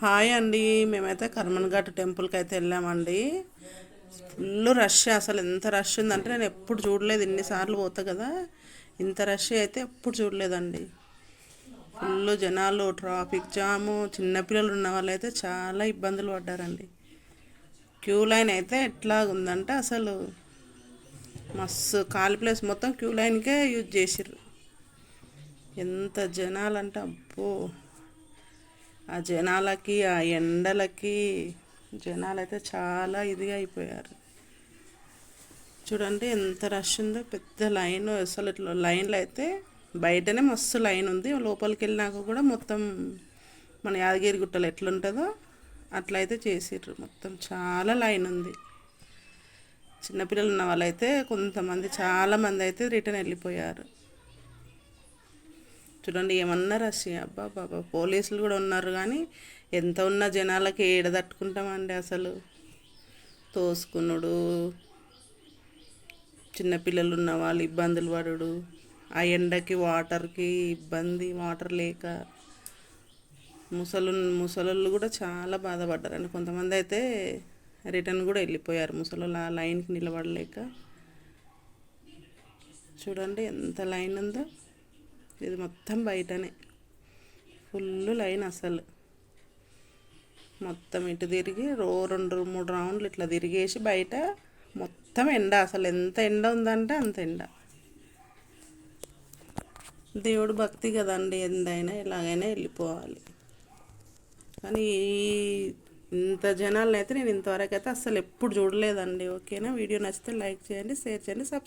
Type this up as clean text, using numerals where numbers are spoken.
Hi అండి. మేమైతే కర్మన్ఘాట్ టెంపుల్కి అయితే వెళ్ళామండి. ఫుల్ రష్, అసలు ఎంత రష్ ఉందంటే నేను ఎప్పుడు చూడలేదు. ఇన్నిసార్లు పోతా కదా, ఇంత రష్ అయితే ఎప్పుడు చూడలేదండి. ఫుల్ జనాలు, ట్రాఫిక్ జాము, చిన్నపిల్లలు ఉన్న వాళ్ళు అయితే చాలా ఇబ్బందులు పడ్డారండి. క్యూ లైన్ అయితే ఎట్లా ఉందంటే అసలు మస్తు ఖాళీ ప్లేస్ మొత్తం క్యూ లైన్కే యూజ్ చేసిర్రు. ఎంత జనాలంటే అబ్బో, ఆ జనాలకి ఆ ఎండలకి జనాలైతే చాలా ఇదిగా అయిపోయారు. చూడండి ఎంత రష్ ఉందో, పెద్ద లైన్. అసలు ఇట్లా లైన్లో అయితే బయటనే మస్తు లైన్ ఉంది, లోపలికి వెళ్ళినాక కూడా మొత్తం మన యాదగిరి గుట్టలు ఎట్లుంటుందో అట్లయితే చేసిర్రు. మొత్తం చాలా లైన్ ఉంది. చిన్నపిల్లలు ఉన్న వాళ్ళైతే కొంతమంది, చాలామంది అయితే రిటర్న్ వెళ్ళిపోయారు. చూడండి ఏమన్నా రష్, అబ్బా బాబా. పోలీసులు కూడా ఉన్నారు కానీ ఎంత ఉన్న జనాలకి ఏడ తట్టుకుంటామండి అసలు. తోసుకునుడు, చిన్నపిల్లలు ఉన్న వాళ్ళు ఇబ్బందులు పడుడు, ఆ ఎండకి వాటర్కి ఇబ్బంది, వాటర్ లేక ముసలోళ్ళు కూడా చాలా బాధపడ్డారండి. కొంతమంది అయితే రిటర్న్ కూడా వెళ్ళిపోయారు ముసలోళ్ళు, ఆ లైన్కి నిలబడలేక. చూడండి ఎంత లైన్ ఉందో. ఇది మొత్తం బయటనే ఫుల్ లైన్ అసలు. మొత్తం ఇటు తిరిగి రెండు మూడు రౌండ్లు ఇట్లా తిరిగేసి బయట మొత్తం ఎండ. అసలు ఎంత ఎండ ఉందంటే అంత ఎండ. దేవుడు భక్తి కదండి, ఎందైనా ఎలాగైనా వెళ్ళిపోవాలి. కానీ ఇంత జనాలను అయితే నేను ఇంతవరకు అయితే అస్సలు ఎప్పుడు చూడలేదండి. ఓకేనా, వీడియో నచ్చితే లైక్ చేయండి, షేర్ చేయండి, సబ్స్క్రైబ్